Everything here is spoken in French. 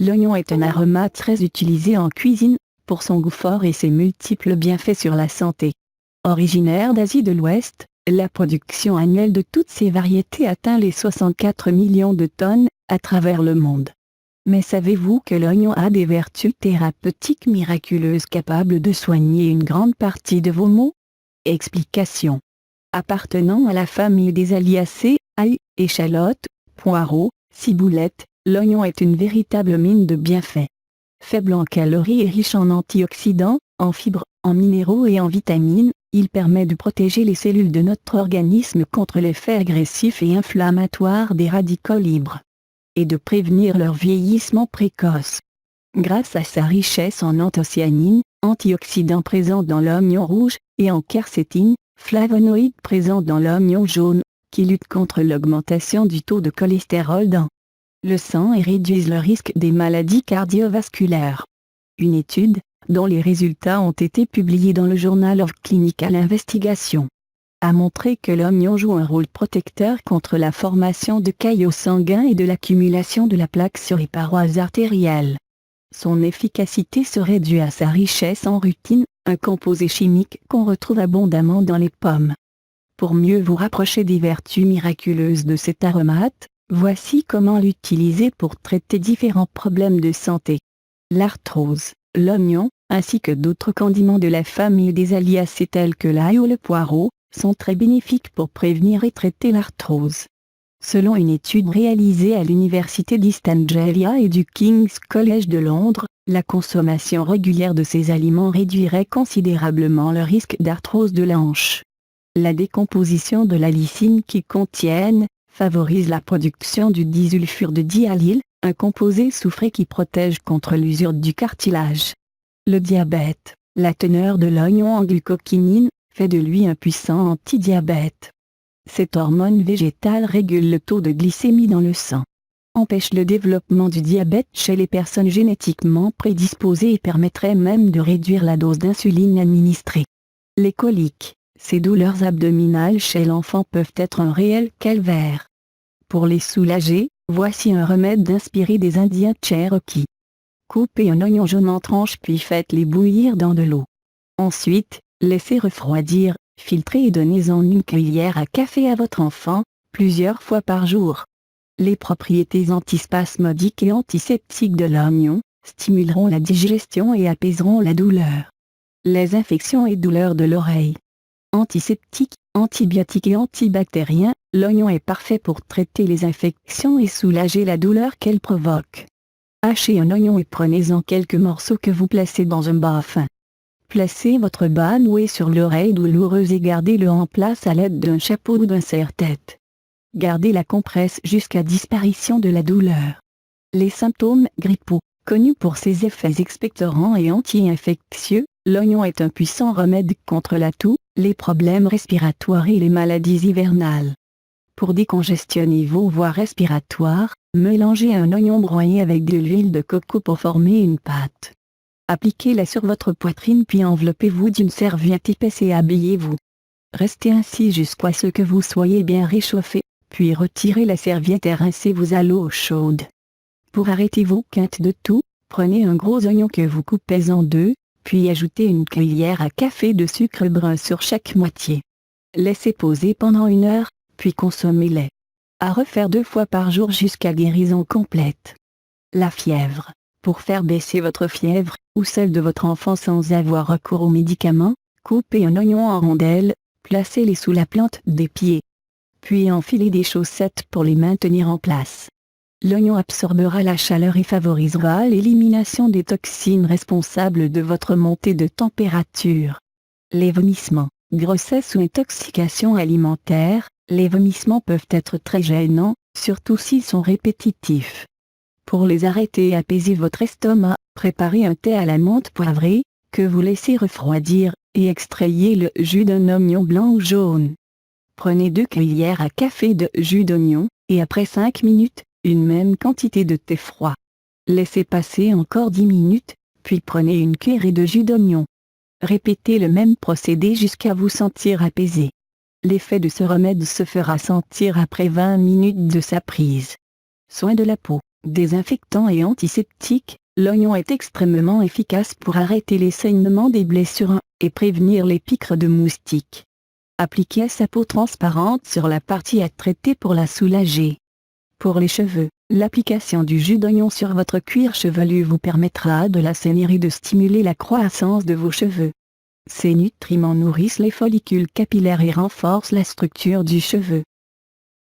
L'oignon est un aromate très utilisé en cuisine, pour son goût fort et ses multiples bienfaits sur la santé. Originaire d'Asie de l'Ouest, la production annuelle de toutes ces variétés atteint les 64 millions de tonnes, à travers le monde. Mais savez-vous que l'oignon a des vertus thérapeutiques miraculeuses capables de soigner une grande partie de vos maux? Explication. Appartenant à la famille des Aliacées, ail, échalotes, poireaux, ciboulettes, l'oignon est une véritable mine de bienfaits. Faible en calories et riche en antioxydants, en fibres, en minéraux et en vitamines, il permet de protéger les cellules de notre organisme contre l'effet agressif et inflammatoire des radicaux libres, et de prévenir leur vieillissement précoce. Grâce à sa richesse en anthocyanines, antioxydants présents dans l'oignon rouge, et en quercétine, flavonoïdes présents dans l'oignon jaune, qui luttent contre l'augmentation du taux de cholestérol dans le sang et réduisent le risque des maladies cardiovasculaires. Une étude, dont les résultats ont été publiés dans le Journal of Clinical Investigation, a montré que l'oignon joue un rôle protecteur contre la formation de caillots sanguins et de l'accumulation de la plaque sur les parois artérielles. Son efficacité serait due à sa richesse en rutine, un composé chimique qu'on retrouve abondamment dans les pommes. Pour mieux vous rapprocher des vertus miraculeuses de cet aromate, voici comment l'utiliser pour traiter différents problèmes de santé. L'arthrose, l'oignon, ainsi que d'autres condiments de la famille des Aliacées tels que l'ail ou le poireau, sont très bénéfiques pour prévenir et traiter l'arthrose. Selon une étude réalisée à l'université d'East Anglia et du King's College de Londres, la consommation régulière de ces aliments réduirait considérablement le risque d'arthrose de la hanche. La décomposition de la lysine qu'ils contiennent favorise la production du disulfure de diallyle, un composé soufré qui protège contre l'usure du cartilage. Le diabète, la teneur de l'oignon en glucokinine, fait de lui un puissant antidiabète. Cette hormone végétale régule le taux de glycémie dans le sang, empêche le développement du diabète chez les personnes génétiquement prédisposées et permettrait même de réduire la dose d'insuline administrée. Les coliques, ces douleurs abdominales chez l'enfant peuvent être un réel calvaire. Pour les soulager, voici un remède inspiré des Indiens Cherokee. Coupez un oignon jaune en tranches puis faites-les bouillir dans de l'eau. Ensuite, laissez refroidir, filtrez et donnez-en une cuillère à café à votre enfant, plusieurs fois par jour. Les propriétés antispasmodiques et antiseptiques de l'oignon stimuleront la digestion et apaiseront la douleur. Les infections et douleurs de l'oreille. Antiseptique, antibiotique et antibactérien, l'oignon est parfait pour traiter les infections et soulager la douleur qu'elle provoque. Hachez un oignon et prenez-en quelques morceaux que vous placez dans un bas fin. Placez votre bas noué sur l'oreille douloureuse et gardez-le en place à l'aide d'un chapeau ou d'un serre-tête. Gardez la compresse jusqu'à disparition de la douleur. Les symptômes grippaux, connu pour ses effets expectorants et anti-infectieux, l'oignon est un puissant remède contre la toux, les problèmes respiratoires et les maladies hivernales. Pour décongestionner vos voies respiratoires, mélangez un oignon broyé avec de l'huile de coco pour former une pâte. Appliquez-la sur votre poitrine puis enveloppez-vous d'une serviette épaisse et habillez-vous. Restez ainsi jusqu'à ce que vous soyez bien réchauffé, puis retirez la serviette et rincez-vous à l'eau chaude. Pour arrêter vos quintes de toux, prenez un gros oignon que vous coupez en deux, puis ajoutez une cuillère à café de sucre brun sur chaque moitié. Laissez poser pendant 1 heure, puis consommez-les. À refaire 2 fois par jour jusqu'à guérison complète. La fièvre. Pour faire baisser votre fièvre, ou celle de votre enfant sans avoir recours aux médicaments, coupez un oignon en rondelles, placez-les sous la plante des pieds. Puis enfilez des chaussettes pour les maintenir en place. L'oignon absorbera la chaleur et favorisera l'élimination des toxines responsables de votre montée de température. Les vomissements, grossesse ou intoxication alimentaire, les vomissements peuvent être très gênants, surtout s'ils sont répétitifs. Pour les arrêter et apaiser votre estomac, préparez un thé à la menthe poivrée, que vous laissez refroidir, et extrayez le jus d'un oignon blanc ou jaune. Prenez 2 cuillères à café de jus d'oignon, et après 5 minutes, une même quantité de thé froid. Laissez passer encore 10 minutes, puis prenez une cuillerée de jus d'oignon. Répétez le même procédé jusqu'à vous sentir apaisé. L'effet de ce remède se fera sentir après 20 minutes de sa prise. Soin de la peau. Désinfectant et antiseptique, l'oignon est extrêmement efficace pour arrêter les saignements des blessures et prévenir les piqûres de moustiques. Appliquez sa peau transparente sur la partie à traiter pour la soulager. Pour les cheveux, l'application du jus d'oignon sur votre cuir chevelu vous permettra de l'assainir et de stimuler la croissance de vos cheveux. Ces nutriments nourrissent les follicules capillaires et renforcent la structure du cheveu.